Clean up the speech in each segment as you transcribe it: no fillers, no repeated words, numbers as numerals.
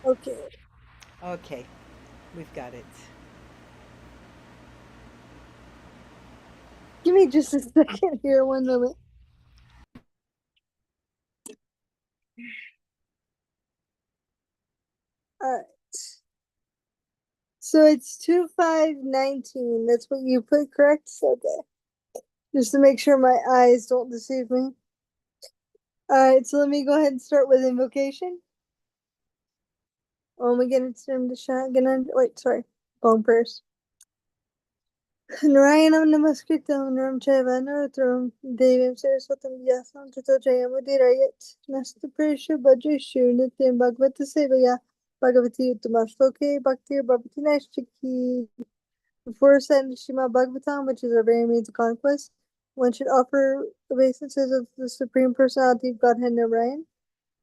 Okay. Okay, we've got it. Give me just a second here, one moment. All right. So it's 2519. That's what you put, correct? Okay. Just to make sure my eyes don't deceive me. All right, so let me go ahead and start with invocation. Oh my goodness, I'm the shotgun. Wait, sorry. Bone prayers. Narayanam namaskritam naram chaiva narottam devim saraswatam vyasam tato jayamudirayat nasta preshu bhajishu nityam bhagavata sevaya bhagavati uttamastoke bhaktir bhavati naishchiki. Before reciting the Shema Bhagavatam, which is our very means of conquest, one should offer obeisances of the Supreme Personality of Godhead Narayan,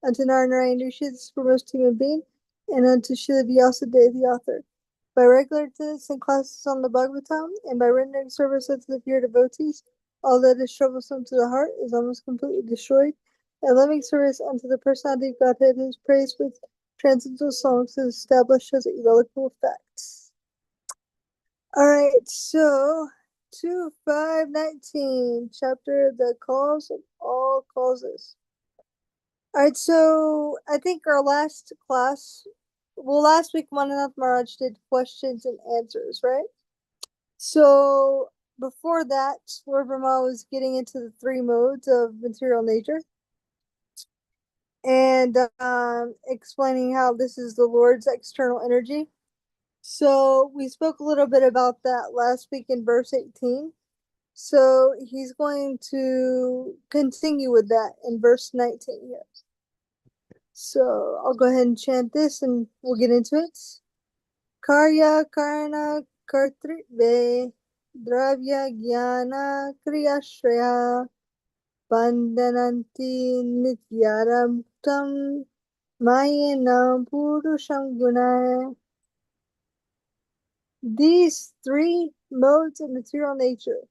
unto Narayan Rishi, the supermost human being, and unto Srila Vyasadeva, the author. By regular attendance and classes on the Bhagavatam, and by rendering service unto the pure devotees, all that is troublesome to the heart is almost completely destroyed, and loving service unto the Personality of Godhead is praised with transcendental songs is established as irrevocable facts. All right, so 2519, chapter The Cause of All Causes. All right, so I think our last class, well, last week Mananath Maharaj did questions and answers, right? So before that, Lord Brahma was getting into the three modes of material nature and explaining how this is the Lord's external energy. So we spoke a little bit about that last week in verse 18. So he's going to continue with that in verse 19 here. So I'll go ahead and chant this and we'll get into it. Karya Karna Kartritve Dravya Jnana Kriyashraya Bandhananti Nityaramuktam Mayena Purusham Gunaya. These three modes of material nature,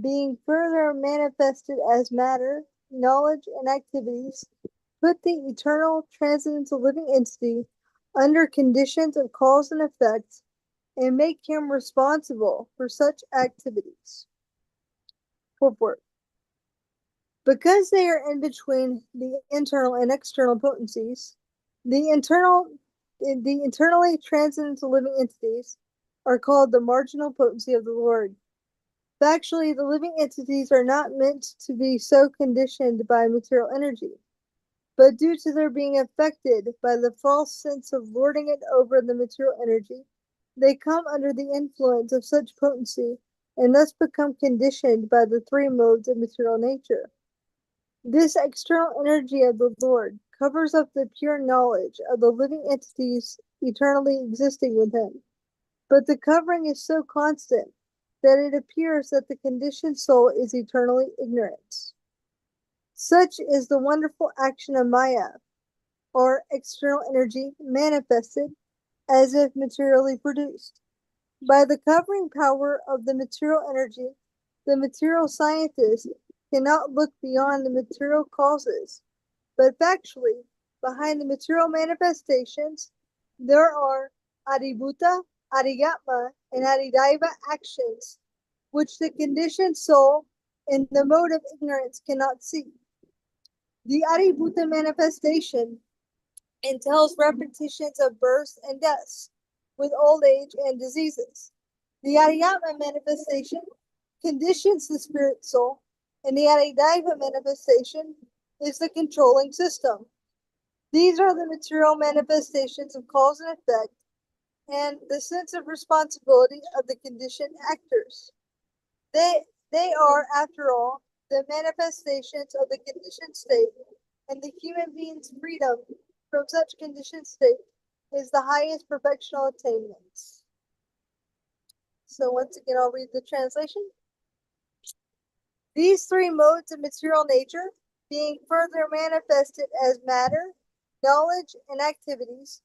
being further manifested as matter, knowledge, and activities, put the eternal, transcendental living entity under conditions of cause and effect and make him responsible for such activities. Purport. Because they are in between the internal and external potencies, the internally transcendental living entities are called the marginal potency of the Lord. Factually, the living entities are not meant to be so conditioned by material energy, but due to their being affected by the false sense of lording it over the material energy, they come under the influence of such potency and thus become conditioned by the three modes of material nature. This external energy of the Lord covers up the pure knowledge of the living entities eternally existing with him, but the covering is so constant that it appears that the conditioned soul is eternally ignorant. Such is the wonderful action of Maya, or external energy manifested as if materially produced. By the covering power of the material energy, the material scientist cannot look beyond the material causes, but factually, behind the material manifestations, there are Adibhuta, Adigatma, and Adidaiva actions, which the conditioned soul in the mode of ignorance cannot see. The Adibhuta manifestation entails repetitions of births and deaths, with old age and diseases. The Adiyatma manifestation conditions the spirit soul, and the Adidaiva manifestation is the controlling system. These are the material manifestations of cause and effect and the sense of responsibility of the conditioned actors. They are, after all, the manifestations of the conditioned state, and the human being's freedom from such conditioned state is the highest perfectional attainment. So once again, I'll read the translation. These three modes of material nature, being further manifested as matter, knowledge, and activities,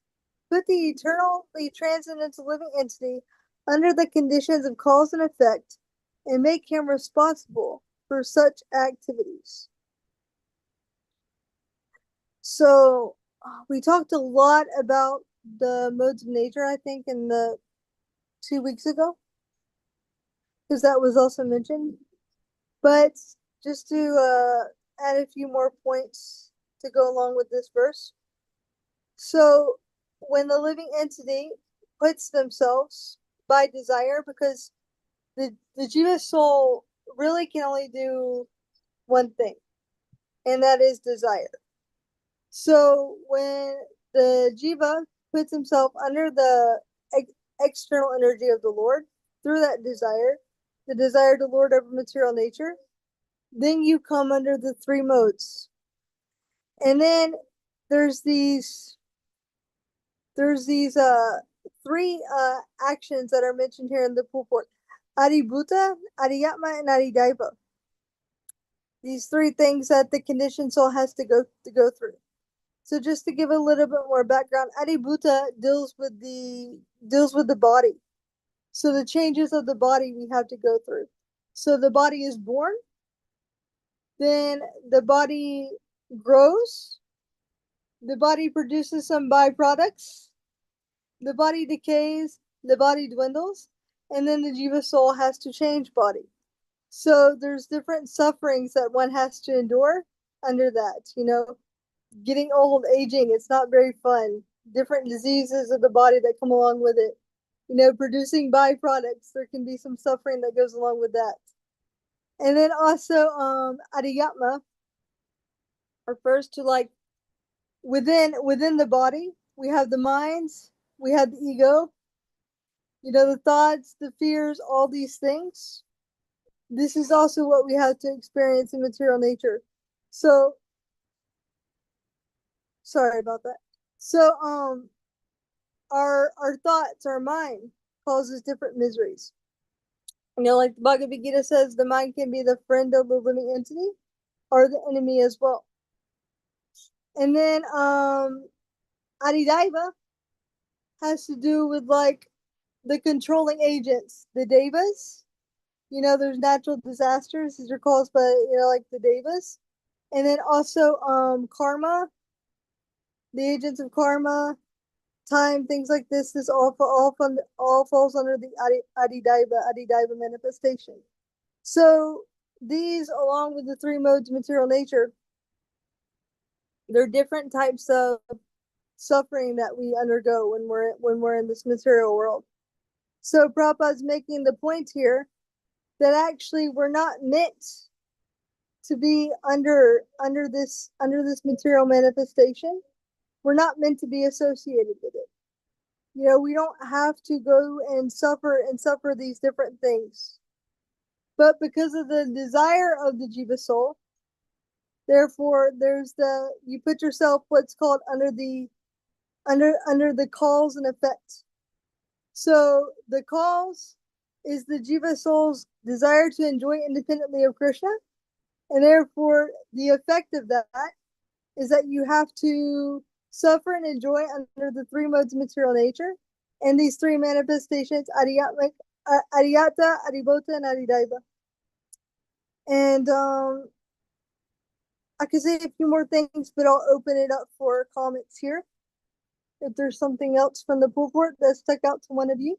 put the eternally transcendental living entity under the conditions of cause and effect and make him responsible for such activities. So we talked a lot about the modes of nature, I think, in the 2 weeks ago, because that was also mentioned. But just to add a few more points to go along with this verse. So when the living entity puts themselves by desire, because the jiva soul really can only do one thing, and that is desire. So when the jiva puts himself under the external energy of the Lord through that desire, the desire to lord over material nature, then you come under the three modes. And then there's these three actions that are mentioned here in the purport: Adibhuta, Adiyatma, and Adidaiva. These three things that the conditioned soul has to go through. So just to give a little bit more background, Adibhuta deals with the body. So the changes of the body we have to go through. So the body is born, then the body grows, the body produces some byproducts, the body decays, the body dwindles, and then the jiva soul has to change body. So there's different sufferings that one has to endure under that. Getting old, aging, it's not very fun. Different diseases of the body that come along with it. Producing byproducts, there can be some suffering that goes along with that. And then also adiyatma refers to like within the body, we have the minds, we have the ego, the thoughts, the fears, all these things. This is also what we have to experience in material nature. So sorry about that. So our thoughts, our mind causes different miseries. Like the Bhagavad Gita says, the mind can be the friend of the living entity or the enemy as well. And then Adidaiva has to do with like the controlling agents, the devas. There's natural disasters. These are caused by, like the devas. And then also karma, the agents of karma, time, things like this. This all falls under the Adidaiva manifestation. So these, along with the three modes of material nature, they're different types of suffering that we undergo when we're in this material world. So Prabhupada's making the point here that actually we're not meant to be under this material manifestation. We're not meant to be associated with it. We don't have to go and suffer these different things. But because of the desire of the jiva soul, therefore you put yourself what's called under the cause and effect. So the cause is the jiva soul's desire to enjoy independently of Krishna, and therefore the effect of that is that you have to suffer and enjoy under the three modes of material nature, and these three manifestations: Adiyata, Adibhota, and Adidaiva. And I could say a few more things, but I'll open it up for comments here. If there's something else from the purport that stuck out to one of you.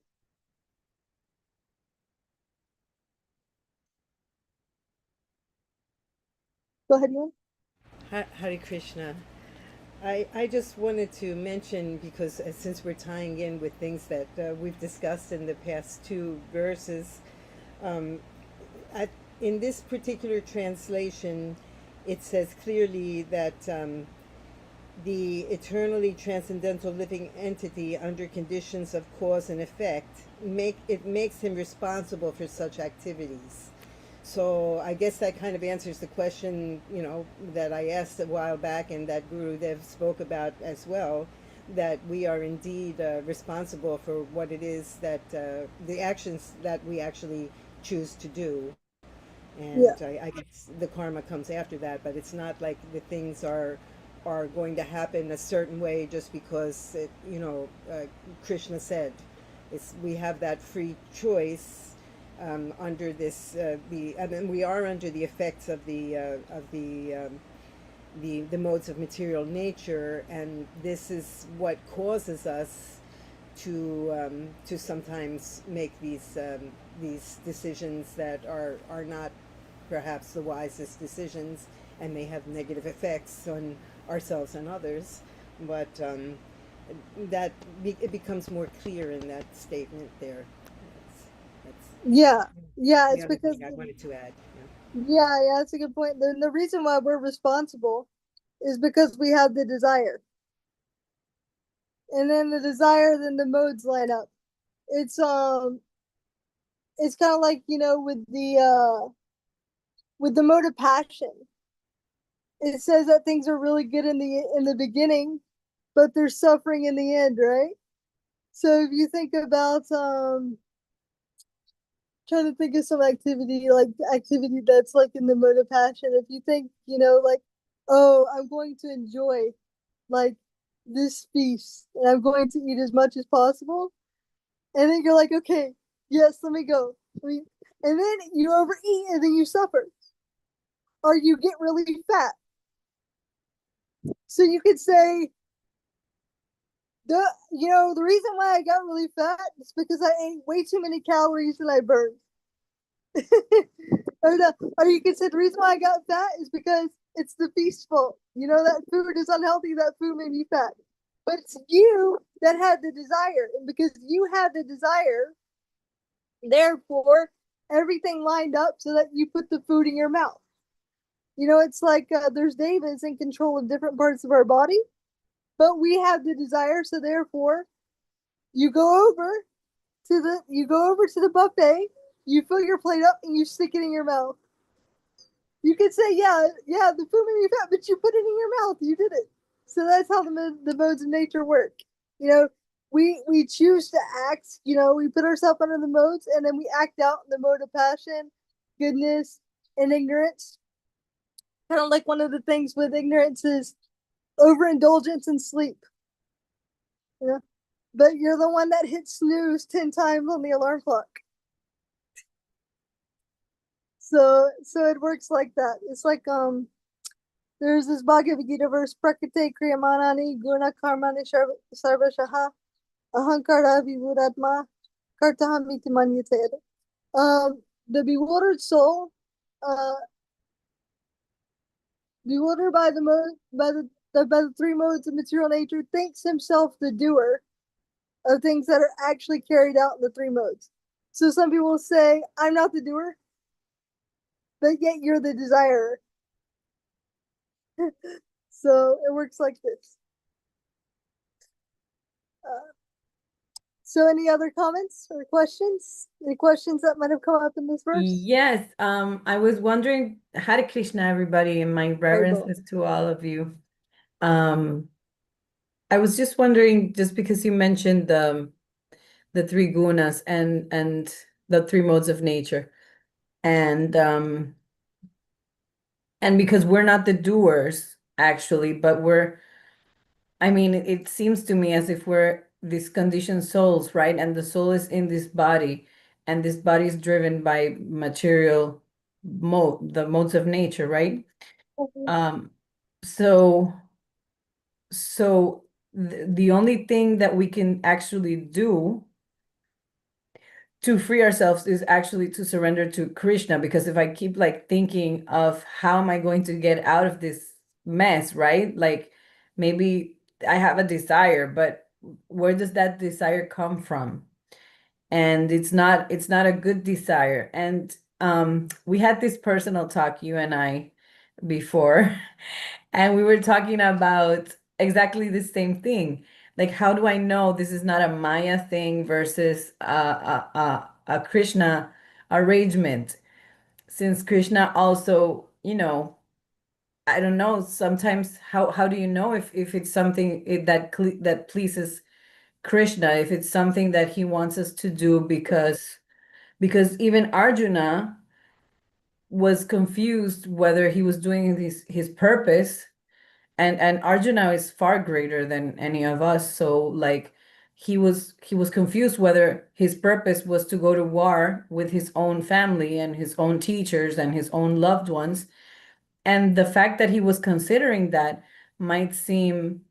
Go ahead, Ian. Hare Krishna. I just wanted to mention, because since we're tying in with things that we've discussed in the past two verses, um, in this particular translation, it says clearly that the eternally transcendental living entity, under conditions of cause and effect, makes him responsible for such activities. So I guess that kind of answers the question, that I asked a while back, and that Guru Dev spoke about as well, that we are indeed responsible for what it is that the actions that we actually choose to do. And Yeah, I guess the karma comes after that, but it's not like the things are going to happen a certain way just because Krishna said. We have that free choice under this I mean, we are under the effects of the the modes of material nature, and this is what causes us to sometimes make these decisions that are not perhaps the wisest decisions and may have negative effects on ourselves and others. But it becomes more clear in that statement there. That's Yeah, yeah, the it's other because thing I wanted to add. yeah, that's a good point. The reason why we're responsible is because we have the desire. And then the desire, then the modes line up. It's it's kind of like, with the mode of passion. It says that things are really good in the beginning, but there's suffering in the end, right? So if you think about trying to think of some activity that's like in the mode of passion. If you think, like, oh, I'm going to enjoy like this feast and I'm going to eat as much as possible, and then you're like, okay, yes, let me go. And then you overeat and then you suffer, or you get really fat. So you could say the reason why I got really fat is because I ate way too many calories and I burned. Or you could say the reason why I got fat is because it's the feast fault. That food is unhealthy. That food made me fat. But it's you that had the desire, and because you had the desire, therefore everything lined up so that you put the food in your mouth. It's like there's Davids in control of different parts of our body, but we have the desire, so therefore you go over you go over to the buffet, you fill your plate up, and you stick it in your mouth. You could say, yeah, the food made me fat, but you put it in your mouth. You did it. So that's how the modes of nature work. You know, we choose to act. We put ourselves under the modes, and then we act out in the mode of passion, goodness, and ignorance. Kind of like one of the things with ignorance is overindulgence and sleep. You know, but you're the one that hits snooze 10 times on the alarm clock. So it works like that. It's like there's this Bhagavad Gita verse, Prakite Kriyamanani Guna Karmani Sarvashaha Ahankara Vivudatma Kartahamiti Manyate. The bewildered soul, uh, bewildered by the three modes of material nature, thinks himself the doer of things that are actually carried out in the three modes. So some people say, I'm not the doer, but yet you're the desirer. So it works like this. Uh, so any other comments or questions? Any questions that might have come up in this verse? Yes, I was wondering, Hare Krishna, everybody, and my Bible. reverences to all of you. Um, I was just wondering, just because you mentioned the three gunas and the three modes of nature, and because we're not the doers actually, but I mean, it seems to me as if we're these conditioned souls, right? And the soul is in this body, and this body is driven by material the modes of nature, right? Mhm. Um, so the only thing that we can actually do to free ourselves is actually to surrender to Krishna, because if I keep like thinking of how am I going to get out of this mess, right? Like maybe I have a desire, but where does that desire come from? And it's not a good desire. And we had this personal talk, you and I, before, and we were talking about exactly the same thing. Like, how do I know this is not a Maya thing versus a Krishna arrangement? Since Krishna also, I don't know, sometimes how do you know if it's something that pleases Krishna, if it's something that he wants us to do, because even Arjuna was confused whether he was doing his purpose, and Arjuna is far greater than any of us, so like he was confused whether his purpose was to go to war with his own family and his own teachers and his own loved ones, And the fact that he was considering that might seem,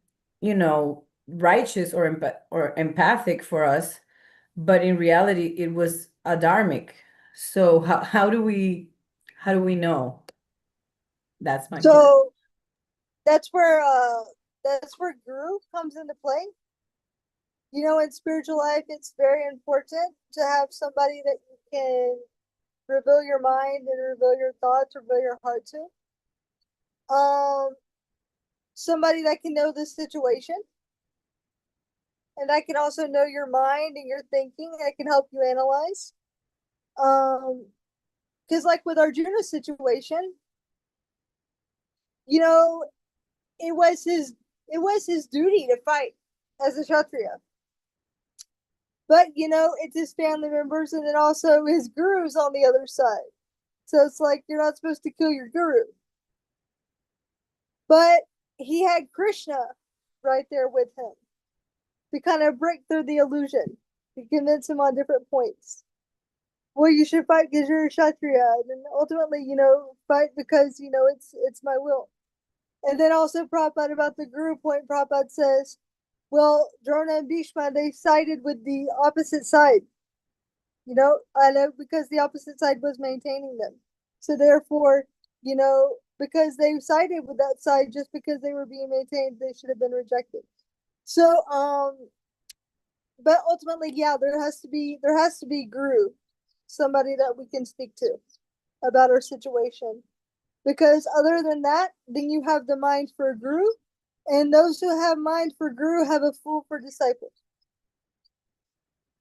righteous or or empathic for us, but in reality it was adharmic. So how do we know? That's my question. So that's where guru comes into play. In spiritual life, it's very important to have somebody that you can reveal your mind and reveal your thoughts, reveal your heart to. Um, Somebody that can know the situation and that can also know your mind and your thinking, that can help you analyze. Because like with Arjuna's situation, you know, it was his duty to fight as a Kshatriya. But it's his family members and then also his guru's on the other side. So it's like you're not supposed to kill your guru. But he had Krishna right there with him to kind of break through the illusion, to convince him on different points. Well, you should fight because you're a Kshatriya, and then ultimately, fight because it's my will. And then also Prabhupada about the guru point, Prabhupada says, well, Drona and Bhishma, they sided with the opposite side, I know because the opposite side was maintaining them. So therefore, because they sided with that side just because they were being maintained, they should have been rejected. So, but ultimately, yeah, there has to be guru, somebody that we can speak to about our situation. Because other than that, then you have the mind for a guru, and those who have mind for guru have a fool for disciples.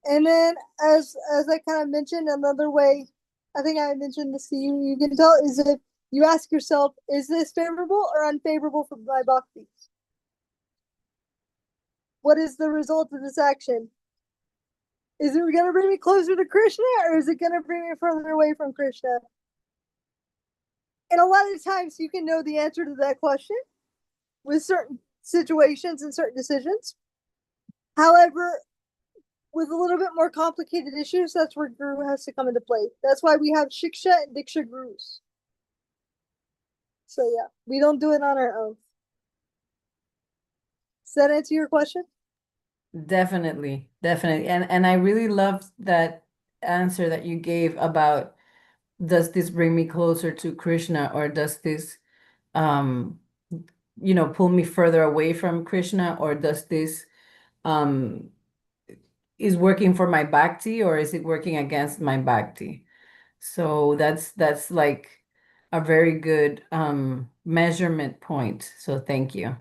And then, as I kind of mentioned, another way, I think I mentioned this to you. You can tell is if you ask yourself, is this favorable or unfavorable for my bhakti? What is the result of this action? Is it going to bring me closer to Krishna, or is it going to bring me further away from Krishna? And a lot of times, you can know the answer to that question with certain situations and certain decisions. However, with a little bit more complicated issues, that's where guru has to come into play. That's why we have shiksha and diksha gurus. So yeah, we don't do it on our own. Does that answer your question? Definitely, definitely. And I really loved that answer that you gave about, does this bring me closer to Krishna, or does this um pull me further away from Krishna, or does this um is working for my bhakti, or is it working against my bhakti? So that's like a very good measurement point. So thank you.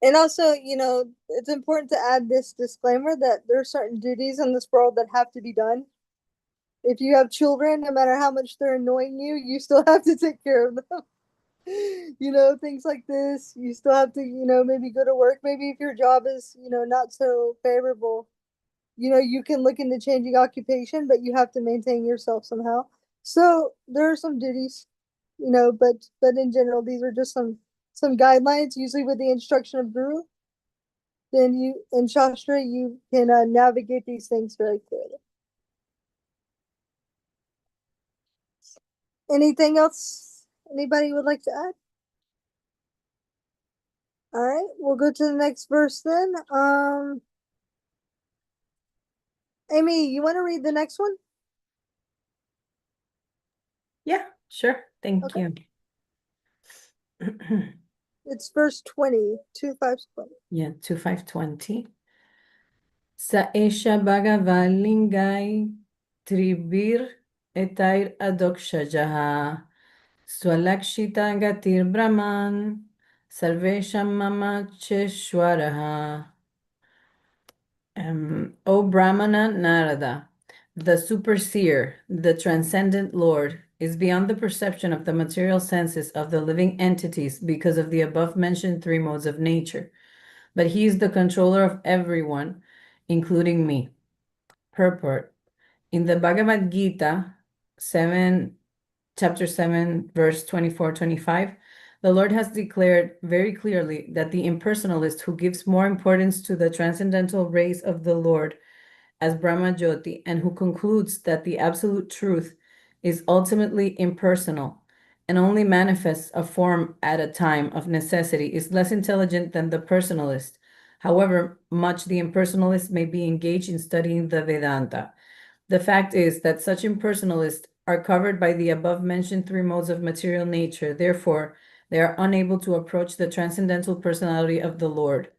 And also, it's important to add this disclaimer that there are certain duties in this world that have to be done. If you have children, no matter how much they're annoying you, you still have to take care of them. Things like this. You still have to, maybe go to work. Maybe if your job is, not so favorable, you can look into changing occupation, but you have to maintain yourself somehow. So there are some duties, but in general, these are just some guidelines, usually with the instruction of guru. Then you in Shastra you can navigate these things very clearly. Anything else anybody would like to add? All right, we'll go to the next verse then. Amy, you want to read the next one? Yeah, sure. Thank Okay. you. It's verse 20, 2:5:20. Yeah, 2520. Sa esha bhagavalingay tribir etair adokshajaha swalakshita gatir brahman sarvesham mama cheshwaraha. O Brahmana Narada, the superseer, the transcendent Lord, is beyond the perception of the material senses of the living entities because of the above mentioned three modes of nature. But he is the controller of everyone, including me. Purport. In the Bhagavad Gita, 7, chapter 7, verse 24-25, the Lord has declared very clearly that the impersonalist who gives more importance to the transcendental rays of the Lord as Brahma Jyoti and who concludes that the absolute truth is ultimately impersonal and only manifests a form at a time of necessity is less intelligent than the personalist, however much the impersonalist may be engaged in studying the Vedanta. The fact is that such impersonalists are covered by the above-mentioned three modes of material nature. Therefore, they are unable to approach the transcendental personality of the Lord.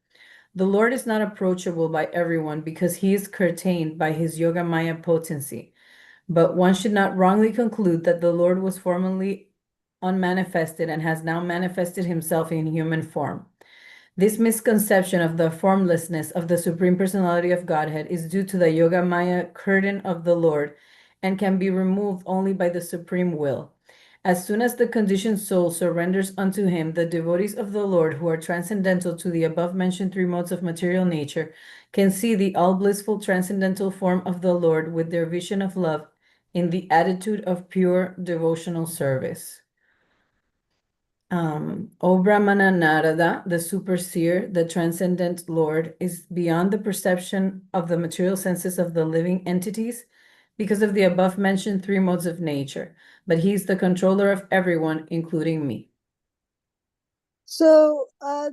The Lord is not approachable by everyone because he is curtained by his Yoga Maya potency. But one should not wrongly conclude that the Lord was formerly unmanifested and has now manifested himself in human form. This misconception of the formlessness of the Supreme Personality of Godhead is due to the Yoga Maya curtain of the Lord and can be removed only by the Supreme Will. As soon as the conditioned soul surrenders unto him, the devotees of the Lord, who are transcendental to the above-mentioned three modes of material nature, can see the all-blissful transcendental form of the Lord with their vision of love in the attitude of pure devotional service. O Brahmana Narada, the superseer, the transcendent Lord, is beyond the perception of the material senses of the living entities because of the above mentioned three modes of nature, but he is the controller of everyone, including me. So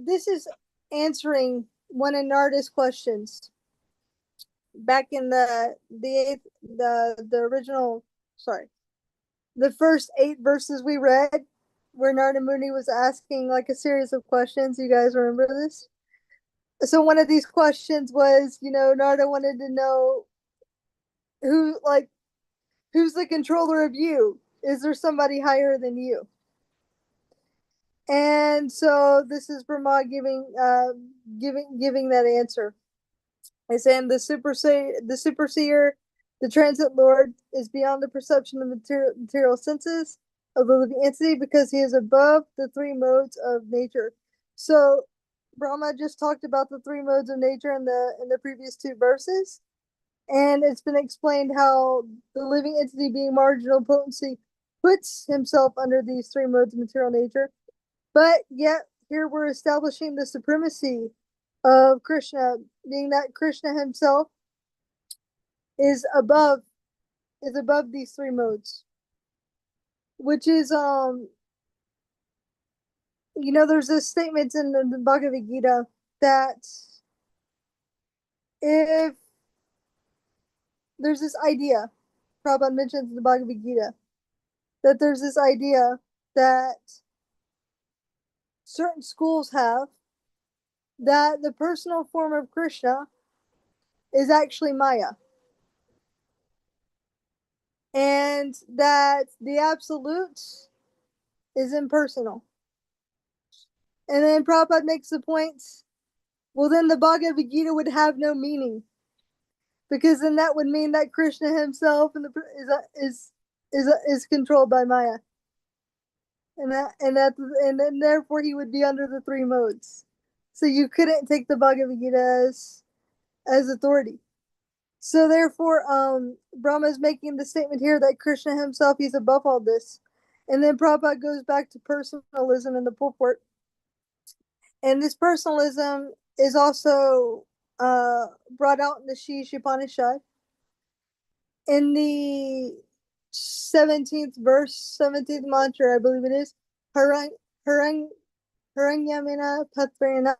this is answering one of Narda's questions back in the original, sorry, the first 8 verses we read, where Narda Muni was asking like a series of questions. You guys remember this? So one of these questions was, Narda wanted to know who's the controller of you? Is there somebody higher than you? And so this is Brahma giving that answer. I saying the superseer, the transit lord, is beyond the perception of material senses of the living entity because he is above the three modes of nature. So Brahma just talked about the three modes of nature in the previous 2 verses, and it's been explained how the living entity, being marginal potency, puts himself under these 3 modes of material nature. But yet here we're establishing the supremacy of Krishna, being that Krishna himself is above these 3 modes, which is there's this statement in the Bhagavad Gita that if there's this idea, Prabhupada mentions in the Bhagavad Gita, that there's this idea that certain schools have, that the personal form of Krishna is actually Maya, and that the absolute is impersonal. And then Prabhupada makes the point, well, then the Bhagavad Gita would have no meaning, because then that would mean that Krishna himself is controlled by Maya, and then therefore he would be under the 3 modes. So you couldn't take the Bhagavad Gita as authority. So therefore, Brahma is making the statement here that Krishna himself, he's above all this. And then Prabhupada goes back to personalism in the purport. And this personalism is also brought out in the Sheesh Upanishad. In the 17th verse, 17th mantra, I believe it is, Haranyamina Patrina,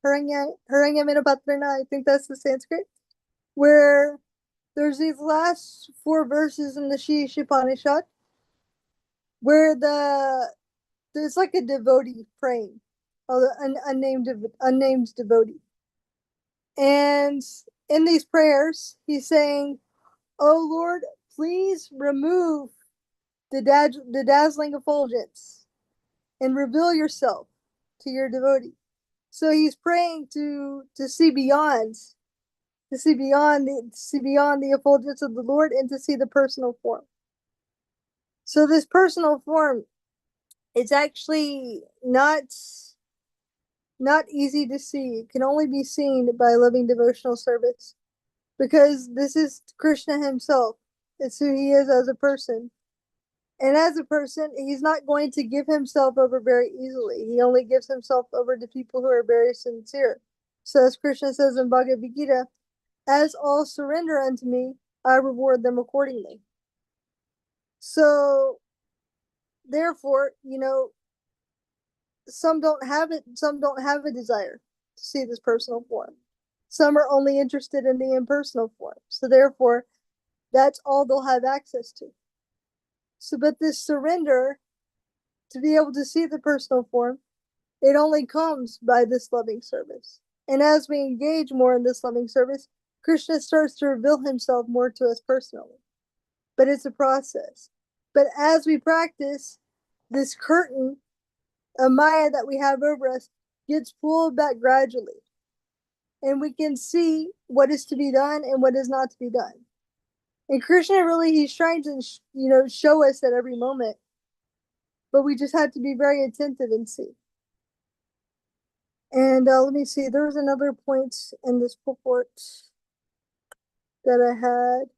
Haranyamina Patrina, I think that's the Sanskrit, where there's these last 4 verses in the Sheesh Upanishad where there's like a devotee praying, an unnamed devotee. And in these prayers, he's saying, "Oh Lord, please remove the dazzling effulgence and reveal yourself to your devotee." So he's praying to see beyond the effulgence of the Lord and to see the personal form. So this personal form is actually not easy to see. It can only be seen by loving devotional service, because this is Krishna himself. It's who he is as a person. And as a person, he's not going to give himself over very easily. He only gives himself over to people who are very sincere. So as Krishna says in Bhagavad Gita, as all surrender unto me, I reward them accordingly. So therefore, some don't have it, some don't have a desire to see this personal form. Some are only interested in the impersonal form. So therefore, that's all they'll have access to. So, but this surrender to be able to see the personal form, it only comes by this loving service. And as we engage more in this loving service, Krishna starts to reveal himself more to us personally. But it's a process. But as we practice, this curtain of Maya that we have over us gets pulled back gradually. And we can see what is to be done and what is not to be done. And Krishna really, he's trying to, show us at every moment. But we just have to be very attentive and see. And let me see, there was another point in this purport that I had.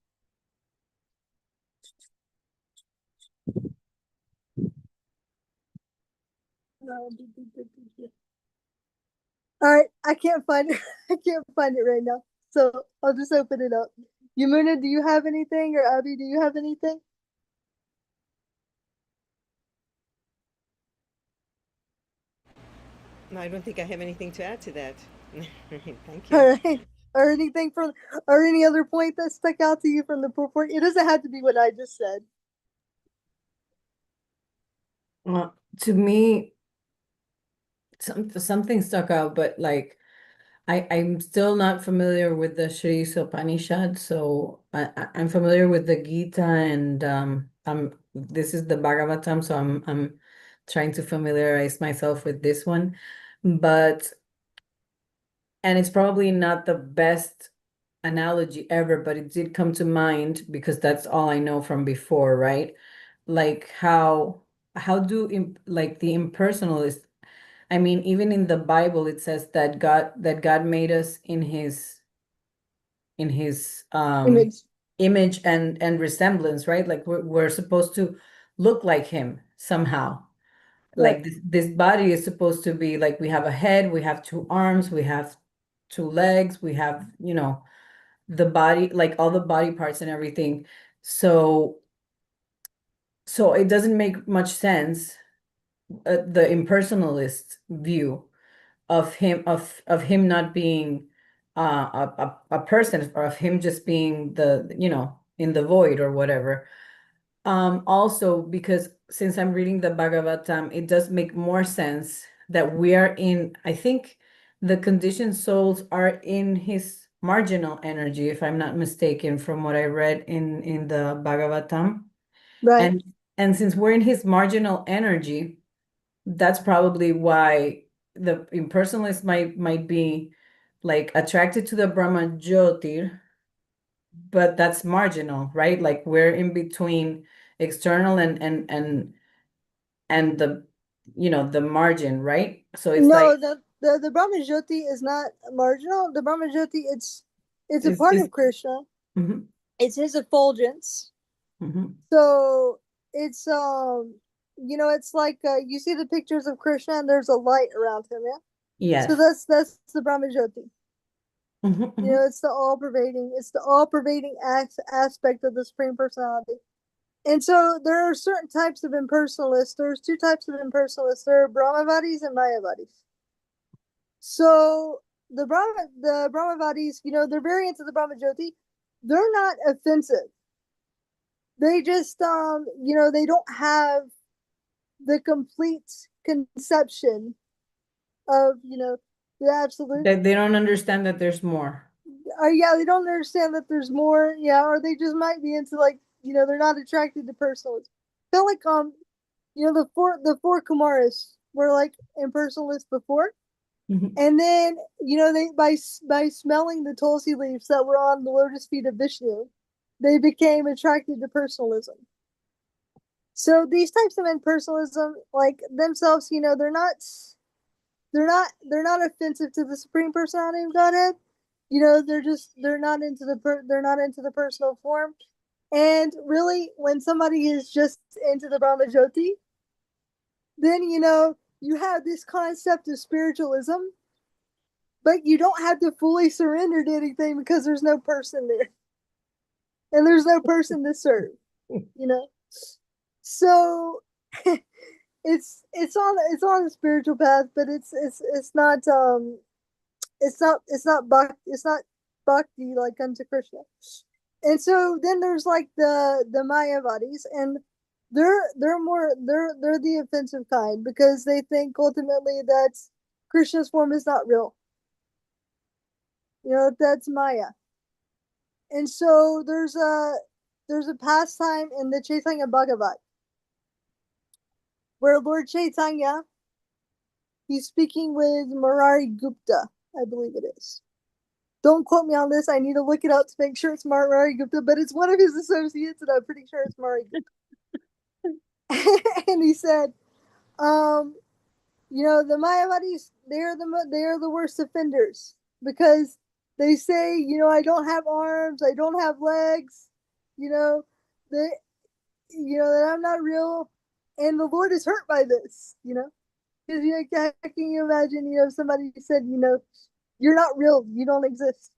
All right, I can't find it. I can't find it right now. So I'll just open it up. Yamuna, do you have anything? Or Abby, do you have anything? No, I don't think I have anything to add to that. Thank you. All right. Or anything from, or any other point that stuck out to you from the purport? It doesn't have to be what I just said. To me, something stuck out, but like I'm still not familiar with the Sri Upanishad, so I'm familiar with the Gita, and this is the Bhagavatam, so I'm trying to familiarize myself with this one, but and it's probably not the best analogy ever, but it did come to mind because that's all I know from before, right? Like how do like the impersonalist, I mean, even in the Bible, it says that God made us in his Image. image and resemblance, right? Like we're supposed to look like him somehow. Right. Like this body is supposed to be like we have a head, we have two arms, we have two legs, we have, the body, like all the body parts and everything. So it doesn't make much sense, the impersonalist view of him not being a person, or of him just being in the void or whatever. Also, because since I'm reading the Bhagavatam, it does make more sense that we are in, I think the conditioned souls are in his marginal energy, if I'm not mistaken, from what I read in the Bhagavatam. Right. And since we're in his marginal energy, that's probably why the impersonalist might be like attracted to the Brahma Jyotir, but that's marginal, right? Like we're in between external and the the margin, right? So it's No, like the Brahma Jyoti is not marginal. The Brahma Jyoti, it's a it's part it's of Krishna. mhm, It's his effulgence. mhm. So it's it's like you see the pictures of Krishna and there's a light around him, yeah. So Yes. that's the Brahma Jyoti. Mhm, mhm. It's the all pervading aspect of the Supreme Personality. And so there are certain types of impersonalists. There's two types of impersonalists. There are Brahmavadis and Mayavadis. So the Brahmavadis, they're very into the Brahma Jyoti. They're not offensive. They just they don't have the complete conception of, the absolute. They don't understand that there's more. Yeah, they don't understand that there's more, yeah, or they just might be into, like, they're not attracted to personalism. Feel like the four Kumaras were like impersonalists before. Mhm. And then, they by smelling the tulsi leaves that were on the lotus feet of Vishnu, they became attracted to personalism. So these types of impersonalism, like themselves, they're not offensive to the Supreme Personality of Godhead. They're not into the personal form. And really, when somebody is just into the Brahma Jyoti, then you have this concept of spiritualism, but you don't have to fully surrender to anything because there's no person there and there's no person to serve. you know. So it's on a spiritual path, but it's not bhakti like unto Krishna. And so then there's like the Mayavadis, and they're the offensive kind because they think ultimately that Krishna's form is not real. That's Maya. And so there's a pastime in the Chaitanya Bhagavat where Lord Chaitanya, he's speaking with Murari Gupta, I believe it is. Don't quote me on this. I need to look it up to make sure it's Murari Gupta, but it's one of his associates, and I'm pretty sure it's Murari Gupta. And he said, um, the Mayavadis, they are the worst offenders because they say, I don't have arms, I don't have legs, you know, they, that I'm not real, and the Lord is hurt by this, because can you imagine, somebody said, you're not real, you don't exist,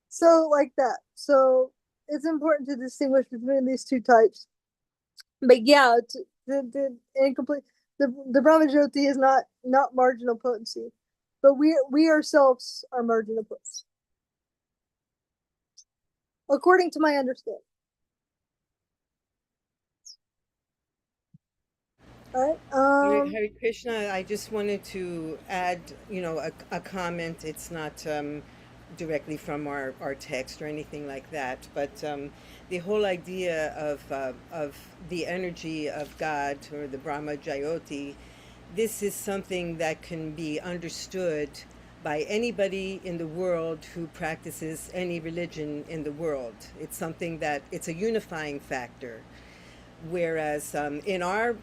so like that. So it's important to distinguish between these two types. But yeah, the incomplete the Brahmajyoti is not marginal potency, but we ourselves are marginal potency, according to my understanding. All right. Hare Krishna, I just wanted to add, a comment. It's not directly from our text or anything like that, but the whole idea of the energy of God or the Brahma Jyoti, this is something that can be understood by anybody in the world who practices any religion in the world. It's something that it's a unifying factor. Whereas in our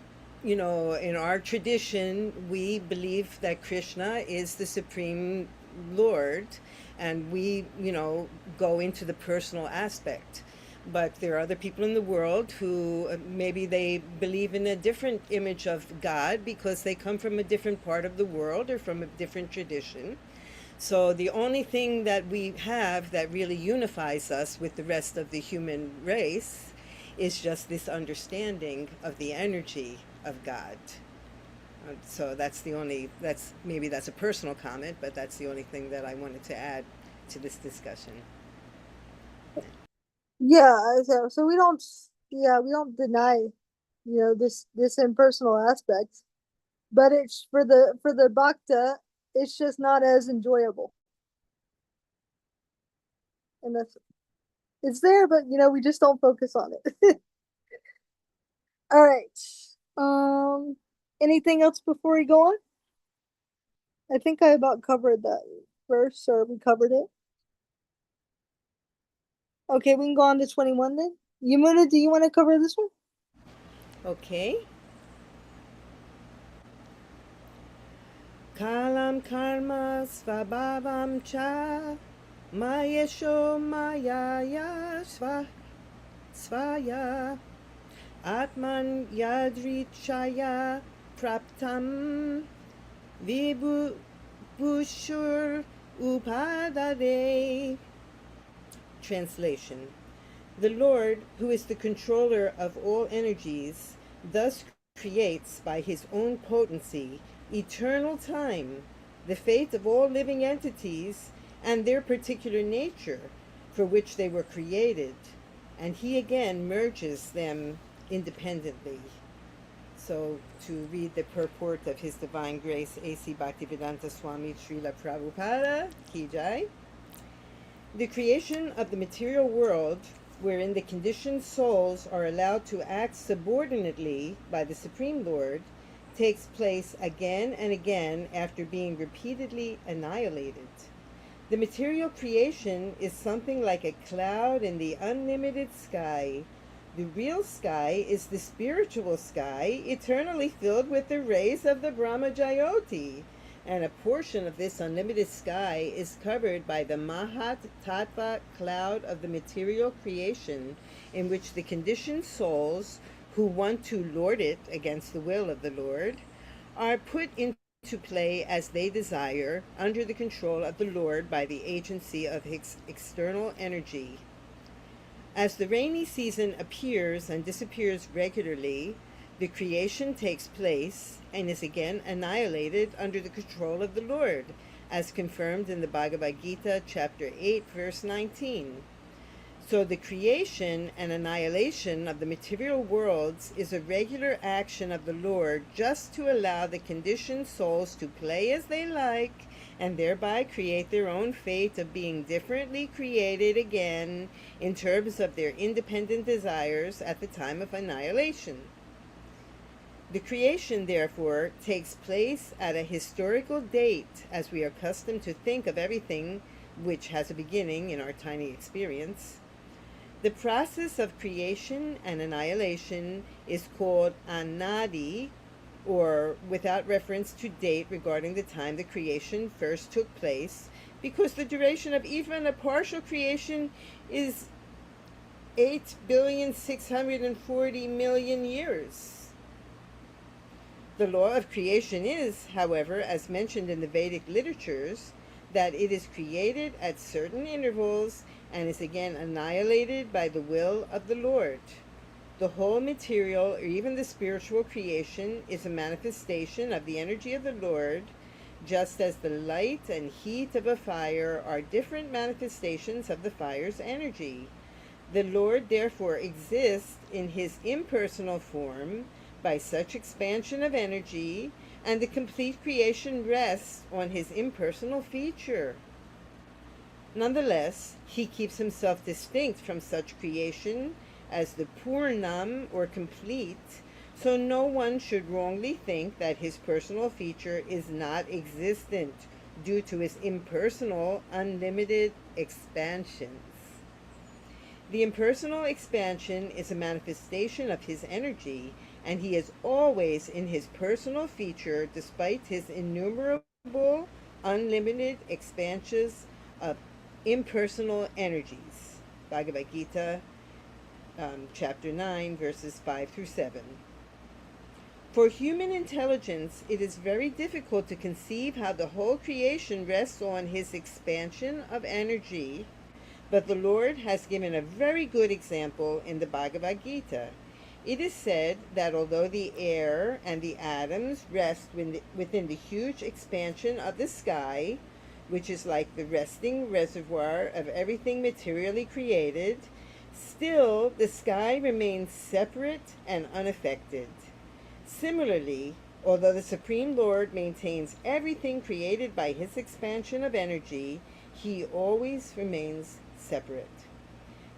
tradition, we believe that Krishna is the supreme Lord, and we, go into the personal aspect. But there are other people in the world who maybe they believe in a different image of God because they come from a different part of the world or from a different tradition. So the only thing that we have that really unifies us with the rest of the human race is just this understanding of the energy of God. So that's a personal comment, but that's the only thing that I wanted to add to this discussion. Yeah. So we don't deny, this impersonal aspect, but it's for the bhakta, it's just not as enjoyable, and it's there, but we just don't focus on it. All right. Um, Anything else before we go on? I think I about covered that verse, or we covered it. Okay, we can go on to 21 then. Yamuna, do you want to cover this one? Okay. Kalam karma svabhavam cha mayesho mayaya svaya atman yadrichaya praptam vibhu bushur upadade. Translation: the Lord, who is the controller of all energies, thus creates by his own potency eternal time, the fate of all living entities, and their particular nature for which they were created, and he again merges them independently. So, to read the purport of His Divine Grace, A.C. Bhaktivedanta Swami Srila Prabhupada, Ki Jai. The creation of the material world, wherein the conditioned souls are allowed to act subordinately by the Supreme Lord, takes place again and again after being repeatedly annihilated. The material creation is something like a cloud in the unlimited sky. The real sky is the spiritual sky, eternally filled with the rays of the Brahma Jyoti, and a portion of this unlimited sky is covered by the Mahat Tattva cloud of the material creation, in which the conditioned souls, who want to lord it against the will of the Lord, are put into play as they desire, under the control of the Lord by the agency of his external energy. As the rainy season appears and disappears regularly, The creation takes place and is again annihilated under the control of the Lord, as confirmed in the Bhagavad Gita, chapter 8, verse 19. So the creation and annihilation of the material worlds is a regular action of the Lord, just to allow the conditioned souls to play as they like and thereby create their own fate of being differently created again in terms of their independent desires at the time of annihilation. The creation, therefore, takes place at a historical date, as we are accustomed to think of everything which has a beginning in our tiny experience. The process of creation and annihilation is called anadi, or without reference to date regarding the time the creation first took place, because the duration of even a partial creation is 8,640,000,000 years. The law of creation is, however, as mentioned in the Vedic literatures, that it is created at certain intervals and is again annihilated by the will of the Lord. The whole material, or even the spiritual creation, is a manifestation of the energy of the Lord, just as the light and heat of a fire are different manifestations of the fire's energy. The Lord therefore exists in his impersonal form by such expansion of energy, and the complete creation rests on his impersonal feature. Nonetheless, he keeps himself distinct from such creation as the Purnam, or complete, so no one should wrongly think that his personal feature is not existent due to his impersonal, unlimited expansions. The impersonal expansion is a manifestation of his energy, and he is always in his personal feature despite his innumerable, unlimited expansions of impersonal energies. Bhagavad Gita, chapter 9, verses 5 through 7. For human intelligence, it is very difficult to conceive how the whole creation rests on his expansion of energy, but the Lord has given a very good example in the Bhagavad Gita. It is said that although the air and the atoms rest within the huge expansion of the sky, which is like the resting reservoir of everything materially created, still the sky remains separate and unaffected. Similarly, although the Supreme Lord maintains everything created by his expansion of energy, he always remains separate.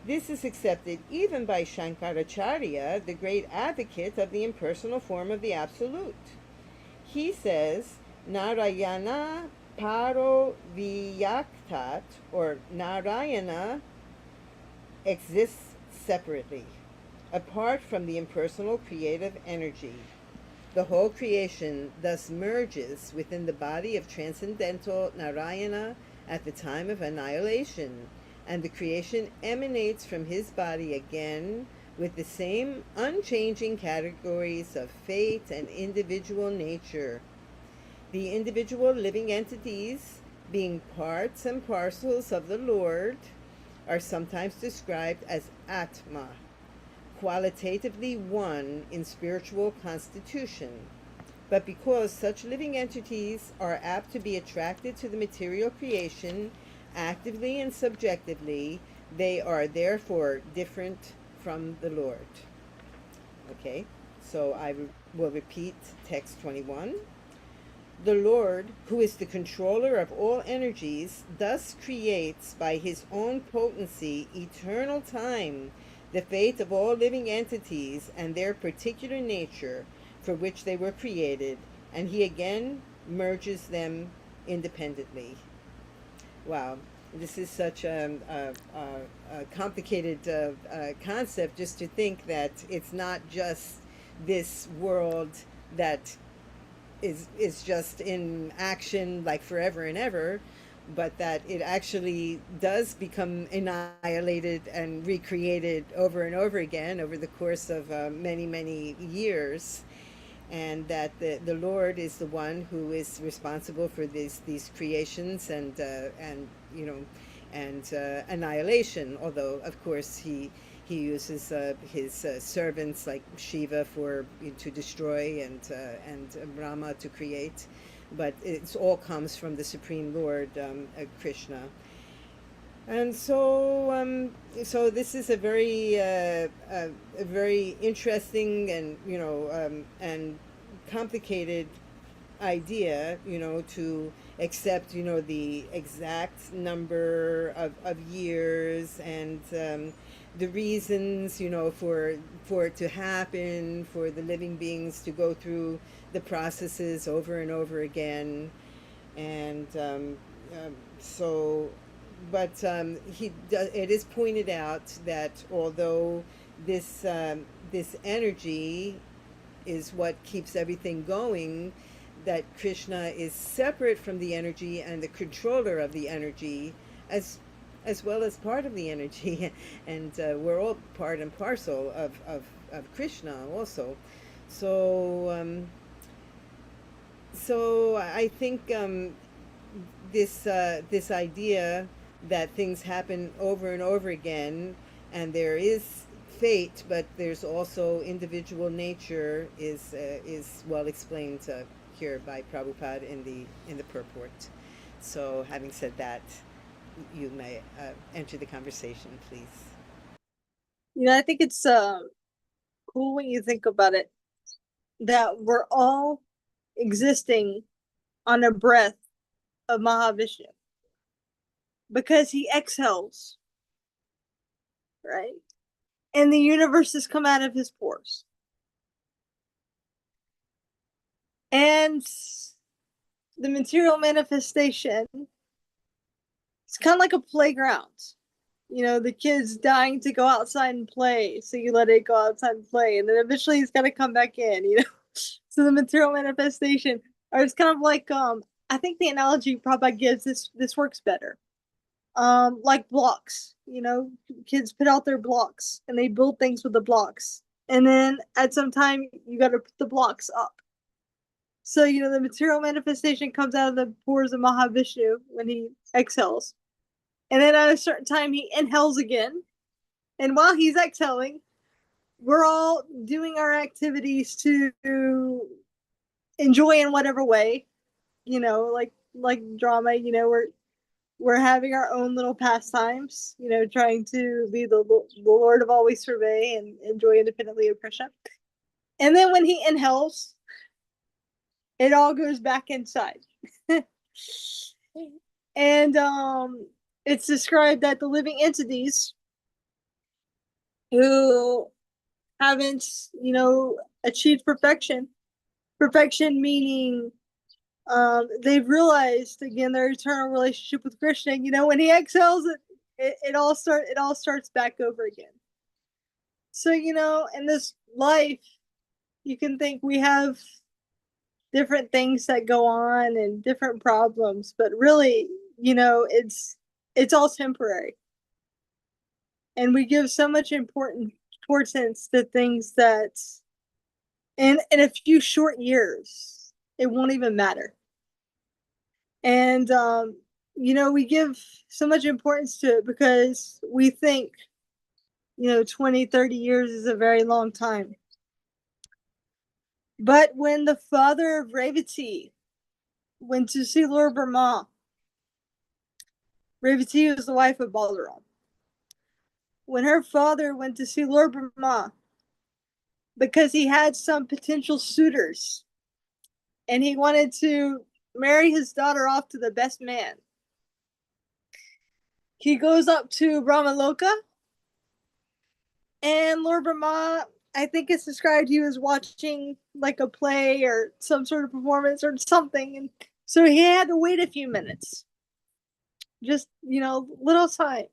This is accepted even by Shankaracharya, the great advocate of the impersonal form of the Absolute. He says, Narayana paro vyaktat, or Narayana exists separately, apart from the impersonal creative energy. The whole creation thus merges within the body of transcendental Narayana at the time of annihilation, and the creation emanates from his body again with the same unchanging categories of fate and individual nature. The individual living entities, being parts and parcels of the Lord, are sometimes described as Atma, qualitatively one in spiritual constitution. But because such living entities are apt to be attracted to the material creation, actively and subjectively, they are therefore different from the Lord. Okay, so I will repeat text 21. The Lord, who is the controller of all energies, thus creates by his own potency eternal time, the fate of all living entities and their particular nature for which they were created, and he again merges them independently. Wow, this is such a complicated concept, just to think that it's not just this world that is just in action like forever and ever, but that it actually does become annihilated and recreated over and over again over the course of many, many years, and that the Lord is the one who is responsible for these creations and you know and annihilation. Although of course he he uses his servants like Shiva for to destroy and Brahma to create, but it all comes from the Supreme Lord, Krishna. And so this is a very interesting and and complicated idea, to accept, the exact number of years and the reasons, for it to happen, for the living beings to go through the processes over and over again, and so, but it is pointed out that although this energy is what keeps everything going, that Krishna is separate from the energy and the controller of the energy, as as well as part of the energy, and we're all part and parcel of Krishna also. So so I think this idea that things happen over and over again, and there is fate, but there's also individual nature, is well explained here by Prabhupada in the purport. So, having said that, you may enter the conversation, please. I think it's cool when you think about it that we're all existing on a breath of Mahavishnu because he exhales, right? And the universe has come out of his pores. And the material manifestation, it's kind of like a playground. The kid's dying to go outside and play, so you let it go outside and play, and then eventually he's got to come back in. So the material manifestation, or it's kind of like I think the analogy Prabhupada gives this works better. Like blocks, kids put out their blocks and they build things with the blocks, and then at some time you got to put the blocks up. So the material manifestation comes out of the pores of Mahavishnu when he exhales, and then at a certain time he inhales again, and while he's exhaling, we're all doing our activities to enjoy in whatever way, like drama. We're having our own little pastimes, trying to be the Lord of always survey and enjoy independently of Krishna. And then when he inhales, it all goes back inside. And it's described that the living entities who haven't, achieved perfection meaning they've realized again their eternal relationship with Krishna. When he exhales, it all starts back over again. So in this life, you can think we have different things that go on and different problems, but really, it's all temporary, and we give so much importance to things that in a few short years it won't even matter. And we give so much importance to it because we think 20, 30 years is a very long time. But when the father of Revati went to see Lord Brahma, Revati was the wife of Balaram. When her father went to see Lord Brahma, because he had some potential suitors and he wanted to marry his daughter off to the best man, he goes up to Brahmaloka, and Lord Brahma, I think it's described he was watching like a play or some sort of performance or something, and so he had to wait a few minutes, just little time.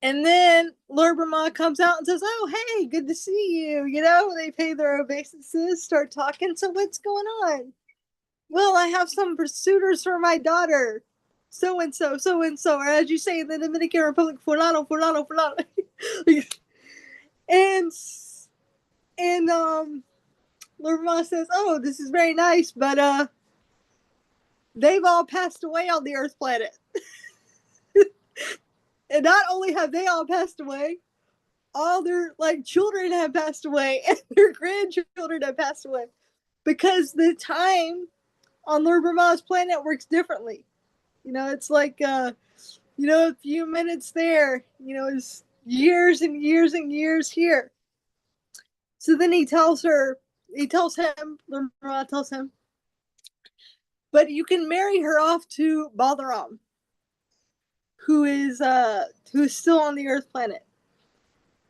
And then Lord Brahma comes out and says, "Oh, hey, good to see you." They pay their obeisances, start talking. "So what's going on?" "Well, I have some suitors for my daughter, so and so, or as you say in the Dominican Republic, fulano, fulano, fulano." and Lord Brahma says, "Oh, this is very nice, but they've all passed away on the Earth planet." And not only have they all passed away, all their like children have passed away and their grandchildren have passed away because the time on Lord Brahma's planet works differently. It's like a few minutes there, is years and years and years here. So then he tells him, Lord Brahma tells him, but you can marry her off to Balaram, who's still on the Earth planet.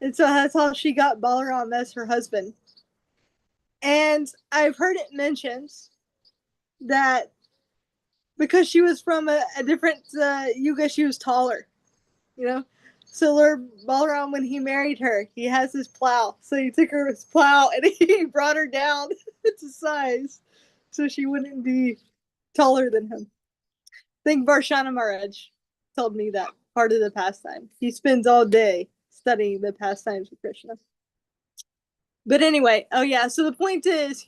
And so that's how she got Balaram as her husband. And I've heard it mentioned that because she was from a different yuga, she was taller, you know? So Lord Balaram, when he married her, he has his plow. So he took her his plow and he brought her down to size so she wouldn't be taller than him. I think Varshana Maharaj told me that part of the pastime. He spends all day studying the pastimes of Krishna. But anyway, oh yeah, so the point is,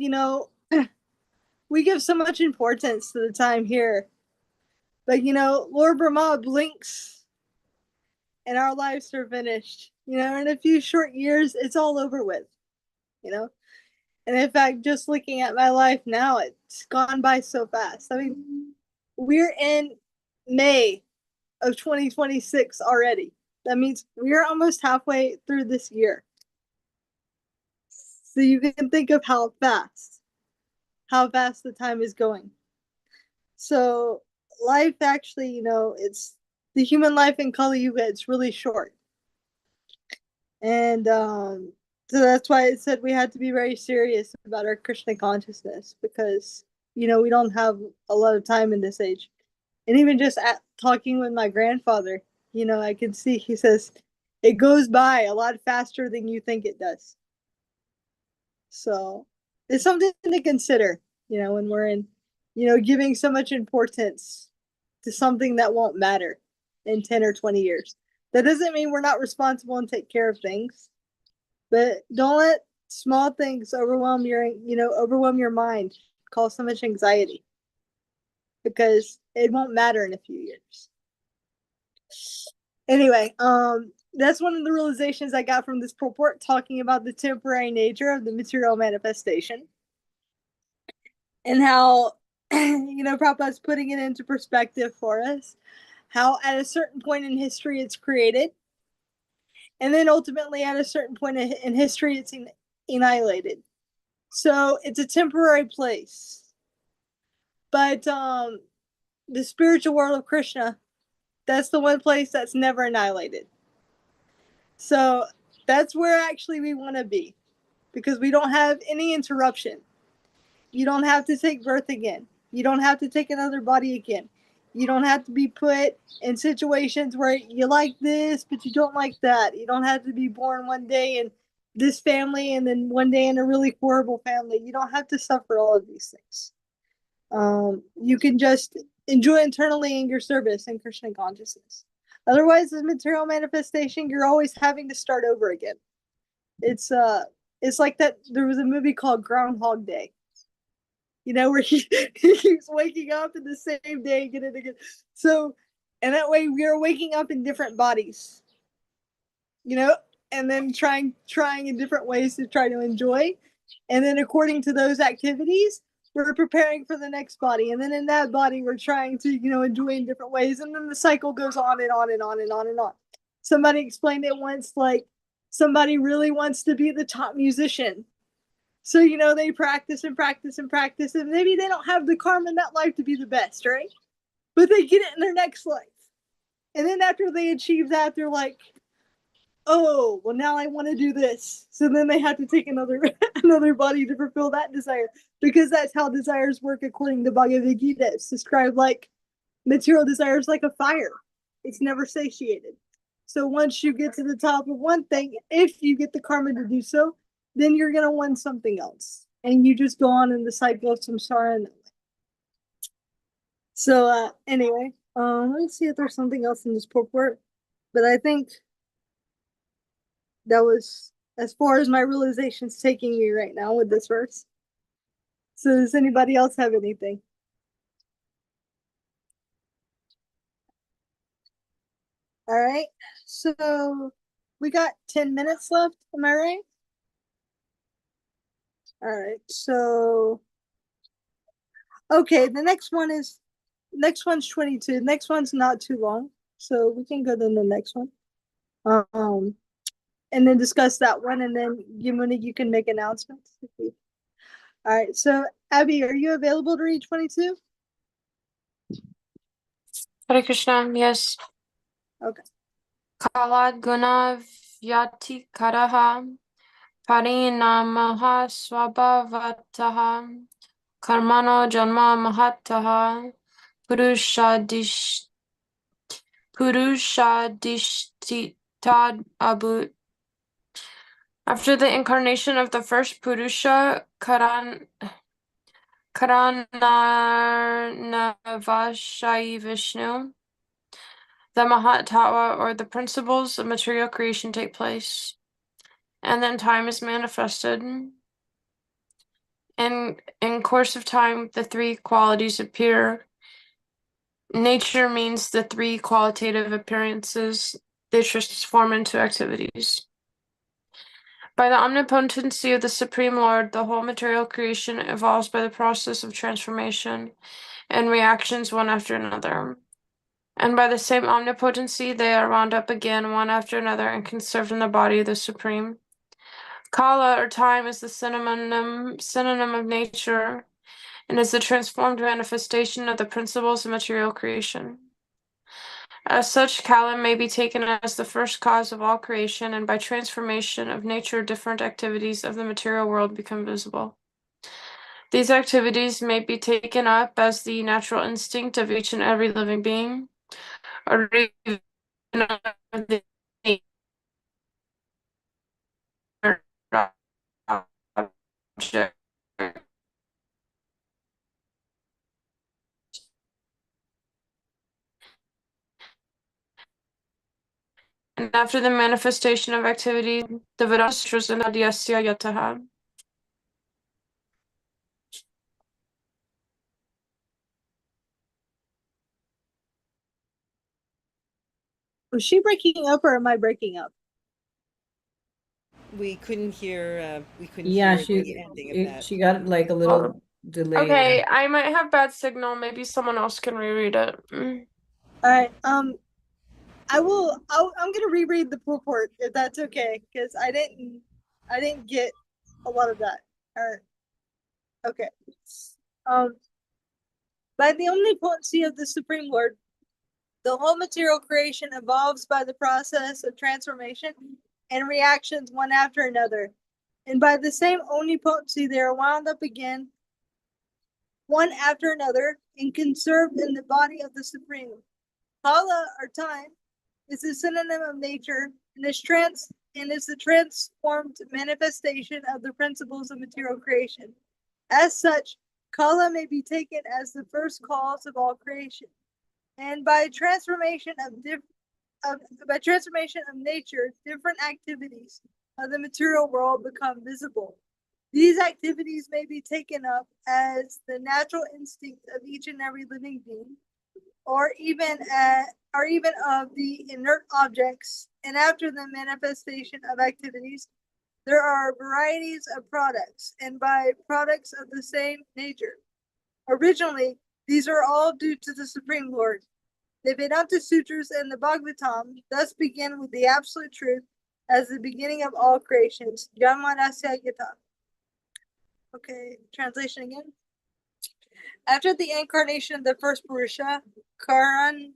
we give so much importance to the time here. But Lord Brahma blinks and our lives are finished. In a few short years, it's all over with. And in fact, just looking at my life now, it's gone by so fast. I mean, we're in May of 2026 already. That means we're almost halfway through this year. So you can think of how fast the time is going. So life actually, it's the human life in Kali Yuga, it's really short. And so that's why it said we had to be very serious about our Krishna consciousness because, we don't have a lot of time in this age. And even just talking with my grandfather, I can see he says it goes by a lot faster than you think it does. So it's something to consider, when we're in, giving so much importance to something that won't matter in 10 or 20 years. That doesn't mean we're not responsible and take care of things, but don't let small things overwhelm your mind, cause so much anxiety because it won't matter in a few years. Anyway, that's one of the realizations I got from this purport talking about the temporary nature of the material manifestation and how, Prabhupada's putting it into perspective for us, how at a certain point in history it's created, and then ultimately at a certain point in history it's annihilated. So it's a temporary place. But the spiritual world of Krishna, that's the one place that's never annihilated. So that's where actually we want to be because we don't have any interruption. You don't have to take birth again. You don't have to take another body again. You don't have to be put in situations where you like this, but you don't like that. You don't have to be born one day in this family and then one day in a really horrible family. You don't have to suffer all of these things. You can just enjoy internally in your service and Krishna consciousness. Otherwise, as material manifestation, you're always having to start over again. It's like that. There was a movie called Groundhog Day. Where he keeps waking up in the same day again and again. So, and that way we are waking up in different bodies. And then trying in different ways to try to enjoy. And then according to those activities, we're preparing for the next body. And then in that body, we're trying to, enjoy in different ways. And then the cycle goes on and on and on and on and on. Somebody explained it once, like somebody really wants to be the top musician. So, they practice and practice and practice. And maybe they don't have the karma in that life to be the best, right? But they get it in their next life. And then after they achieve that, they're like, oh, well, now I want to do this. So then they have to take another body to fulfill that desire, because that's how desires work according to Bhagavad Gita. It's described like material desires like a fire. It's never satiated. So once you get to the top of one thing, if you get the karma to do so, then you're going to want something else. And you just go on in the cycle of samsara. So anyway, let me see if there's something else in this purport. But I think that was as far as my realization's taking me right now with this verse. So does anybody else have anything? All right. So we got 10 minutes left. Am I right? All right. So, okay, the next one's 22. Next one's not too long. So we can go to the next one. Um, and then discuss that one, and then you can make announcements. All right. So, Abby, are you available to read 22? Hare Krishna, yes. Okay. Kalad guna vyati karaha parinamaha swabhavataha karmano janma mahataha purushadishtitad abut. After the incarnation of the first Purusha, Karanarnavashai Vishnu, the Mahat Tattva, or the principles of material creation, take place, and then time is manifested. And in course of time, the three qualities appear. Nature means the three qualitative appearances they transform into activities. By the omnipotency of the Supreme Lord, the whole material creation evolves by the process of transformation and reactions one after another. And by the same omnipotency, they are wound up again one after another and conserved in the body of the Supreme. Kala, or time, is the synonym of nature and is the transformed manifestation of the principles of material creation. As such, Kala may be taken as the first cause of all creation, and by transformation of nature, different activities of the material world become visible. These activities may be taken up as the natural instinct of each and every living being, or even of the object. And after the manifestation of activity, the Vedantras and Adhyasya Yataha. Was she breaking up or am I breaking up? We couldn't hear. We couldn't Yeah, hear the ending of that. she got like a little delay. Okay, I might have bad signal. Maybe someone else can reread it. All right. I'm gonna reread the purport if that's okay, because I didn't get a lot of that. All right. Okay. By the omnipotency of the Supreme Lord, the whole material creation evolves by the process of transformation and reactions one after another. And by the same omnipotency, they are wound up again, one after another, and conserved in the body of the Supreme. Kala, or time, is a synonym of nature and is the transformed manifestation of the principles of material creation. As such, Kala may be taken as the first cause of all creation. And by transformation of nature, different activities of the material world become visible. These activities may be taken up as the natural instinct of each and every living being, or even of the inert objects. And after the manifestation of activities, there are varieties of products, and by products of the same nature. Originally, these are all due to the Supreme Lord. The Vedanta Sutras and the Bhagavatam thus begin with the absolute truth as the beginning of all creations. Yamadasya Gita. Okay, translation again. After the incarnation of the first Purusha, Karanarya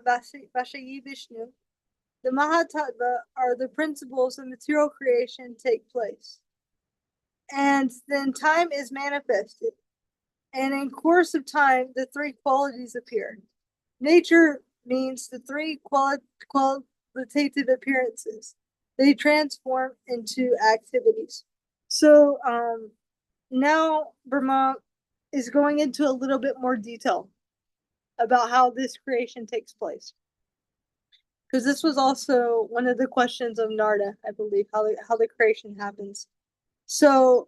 Vashayi Vishnu, the Mahatattva, are the principles of material creation, take place. And then time is manifested. And in course of time, the three qualities appear. Nature means the three qualitative appearances. They transform into activities. So now Brahma is going into a little bit more detail about how this creation takes place. Because this was also one of the questions of Narda, I believe, how the creation happens. So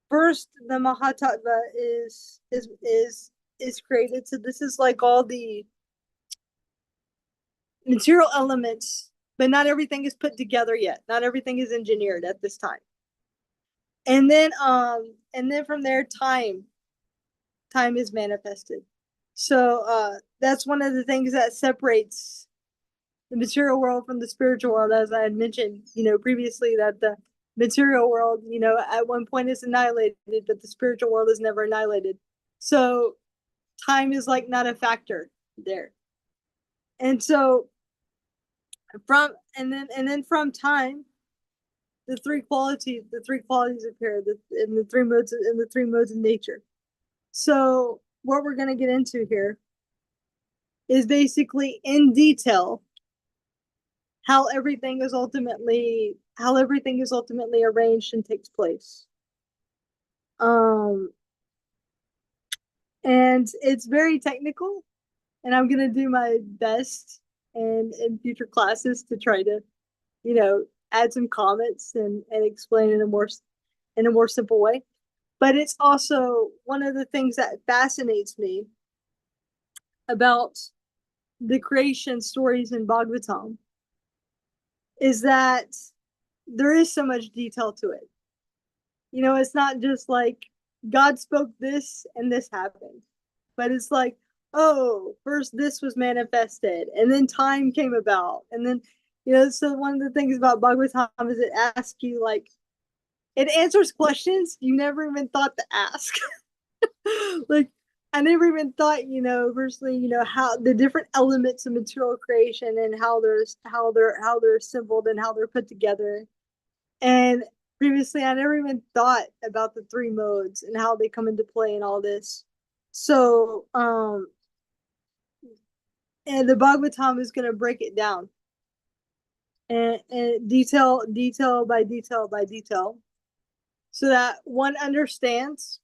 first, the Mahatattva is created. So this is like all the material elements but not everything is put together yet. Not everything is engineered at this time. And then from there, time is manifested. So that's one of the things that separates the material world from the spiritual world, as I had mentioned, previously, that the material world, at one point is annihilated, but the spiritual world is never annihilated. So time is like not a factor there. And so and then from time, the three qualities appear, in the three modes of nature. So what we're going to get into here is basically in detail how everything is ultimately arranged and takes place. And it's very technical, and I'm gonna do my best and in future classes to try to, add some comments and explain in a more simple way. But it's also one of the things that fascinates me about the creation stories in Bhagavatam is that there is so much detail to it. It's not just like God spoke this and this happened, but it's like, oh, first this was manifested, and then time came about, and then so one of the things about Bhagavatam is it asks you, like, it answers questions you never even thought to ask. Like, I never even thought, firstly, how the different elements of material creation and how they're assembled and how they're put together. And previously, I never even thought about the three modes and how they come into play and all this. So, and the Bhagavatam is going to break it down and detail by detail by detail, so that one understands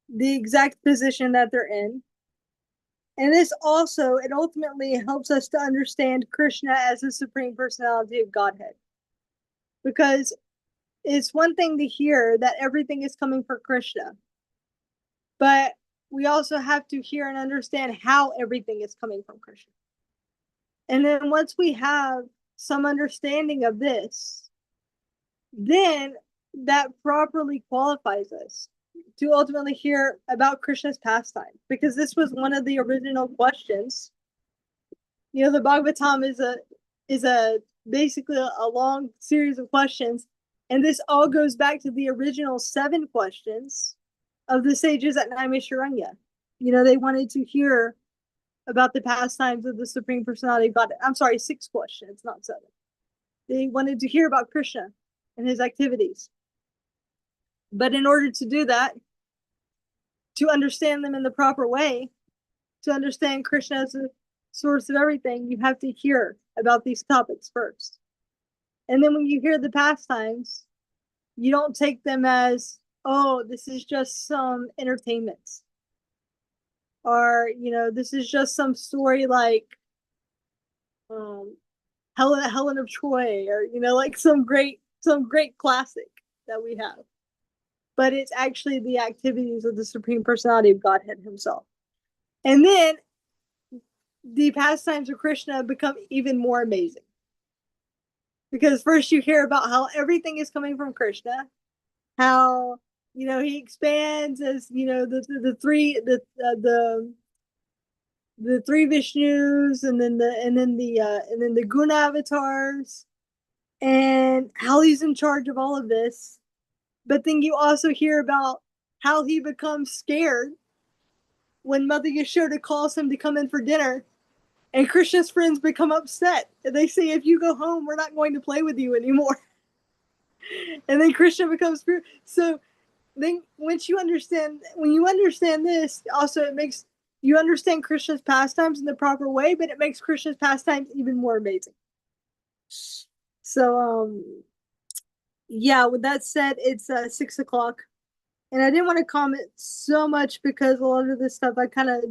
the exact position that they're in. And this also, it ultimately helps us to understand Krishna as the Supreme Personality of Godhead. Because it's one thing to hear that everything is coming from Krishna, but we also have to hear and understand how everything is coming from Krishna. And then once we have some understanding of this, then that properly qualifies us to ultimately hear about Krishna's pastime, because this was one of the original questions. The Bhagavatam is a basically a long series of questions, and this all goes back to the original 7 questions of the sages at Naimisharanya. They wanted to hear about the pastimes of the Supreme Personality of God. I'm sorry, 6 questions, not 7. They wanted to hear about Krishna and his activities. But in order to do that, to understand them in the proper way, to understand Krishna as the source of everything, you have to hear about these topics first. And then when you hear the pastimes, you don't take them as, oh, this is just some entertainment. Or, this is just some story like Helen of Troy, or, like some great classic that we have. But it's actually the activities of the Supreme Personality of Godhead himself. And then the pastimes of Krishna become even more amazing. Because first you hear about how everything is coming from Krishna, how, he expands as, the three Vishnus, and then the Guna avatars, and how he's in charge of all of this. But then you also hear about how he becomes scared when Mother Yashoda calls him to come in for dinner, and Krishna's friends become upset. And they say, if you go home, we're not going to play with you anymore. And then Krishna becomes spirit. So then when you understand this, also it makes you understand Krishna's pastimes in the proper way, but it makes Krishna's pastimes even more amazing. So yeah, with that said, it's 6 o'clock. And I didn't want to comment so much because a lot of this stuff I kind of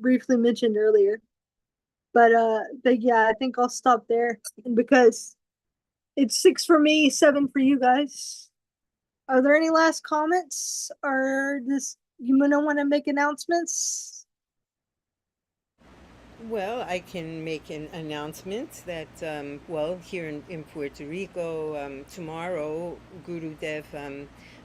briefly mentioned earlier. But yeah, I think I'll stop there. And because it's 6 for me, 7 for you guys. Are there any last comments, or does you want to make announcements? Well, I can make an announcement that, here in Puerto Rico, tomorrow, Guru Dev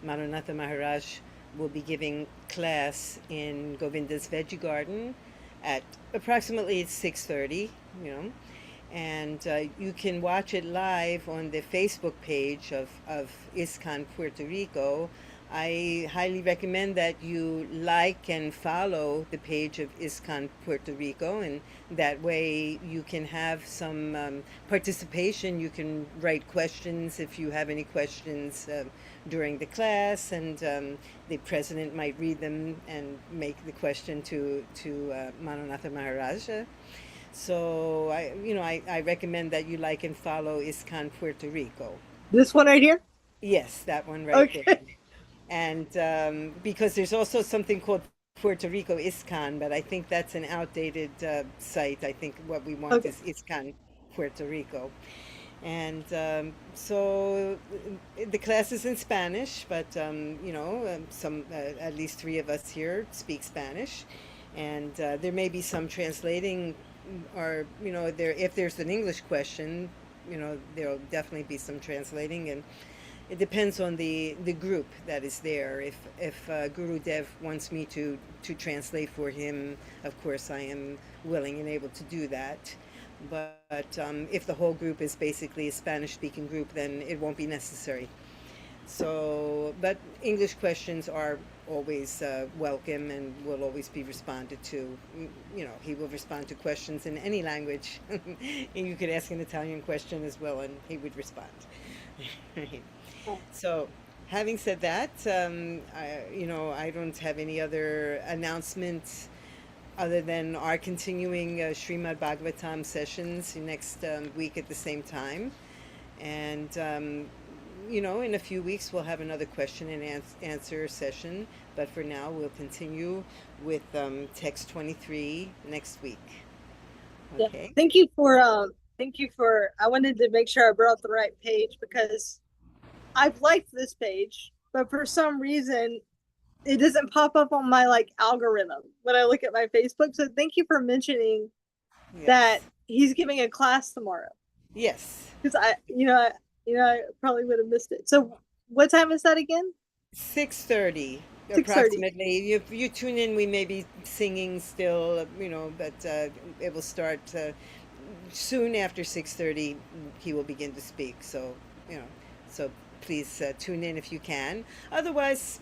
Maranatha Maharaj will be giving class in Govinda's Veggie Garden at approximately 6:30, you know, and you can watch it live on the Facebook page of ISKCON Puerto Rico. I highly recommend that you like and follow the page of ISKCON Puerto Rico, and that way you can have some participation. You can write questions if you have any questions during the class, and the president might read them and make the question to Manonatha Maharaja. So I recommend that you like and follow ISKCON Puerto Rico. This one right here? Yes, that one right there. Okay. And because there's also something called Puerto Rico ISKCON, but I think that's an outdated site. I think what we want Okay. is ISKCON Puerto Rico. And so the class is in Spanish, but some at least three of us here speak Spanish, and there may be some translating, or there if there's an English question, there'll definitely be some translating, and it depends on the group that is there. If Guru Dev wants me to translate for him, of course I am willing and able to do that. But if the whole group is basically a Spanish-speaking group, then it won't be necessary. So, but English questions are always welcome and will always be responded to. He will respond to questions in any language. And you could ask an Italian question as well, and he would respond. So, having said that, I don't have any other announcements other than our continuing Srimad Bhagavatam sessions next week at the same time. And, in a few weeks we'll have another question and answer session. But for now, we'll continue with text 23 next week. Yeah. Okay? Thank you for I wanted to make sure I brought the right page because I've liked this page, but for some reason it doesn't pop up on my like algorithm when I look at my Facebook. So thank you for mentioning that Yes. he's giving a class tomorrow. Yes. Because I probably would have missed it. So what time is that again? 6:30 6:30. approximately. If you tune in, we may be singing still, but it will start soon after 6:30. He will begin to speak. So, you know, so please tune in if you can. Otherwise,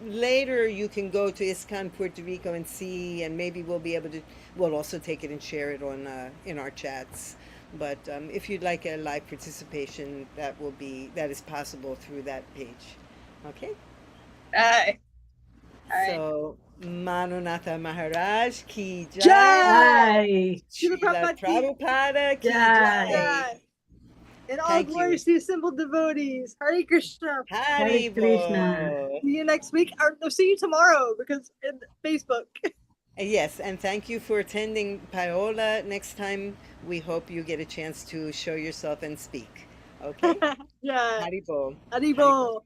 later you can go to ISKCON Puerto Rico and see, and maybe we'll be able to. We'll also take it and share it on in our chats. But if you'd like a live participation, that is possible through that page. Okay. All right. So, Manonatha Maharaj ki jai, Jai! Hi. Srila Srila Prabhupada ki Prabhupada ki Jai. jai. jai! And all Thank you. glories to simple devotees. Hare Krishna. Hare Krishna. Haribo. See you next week. Or no, see you tomorrow because in Facebook. Yes, and thank you for attending, Paola. Next time, we hope you get a chance to show yourself and speak. Okay? Yeah. Haribo. Haribo. Haribo.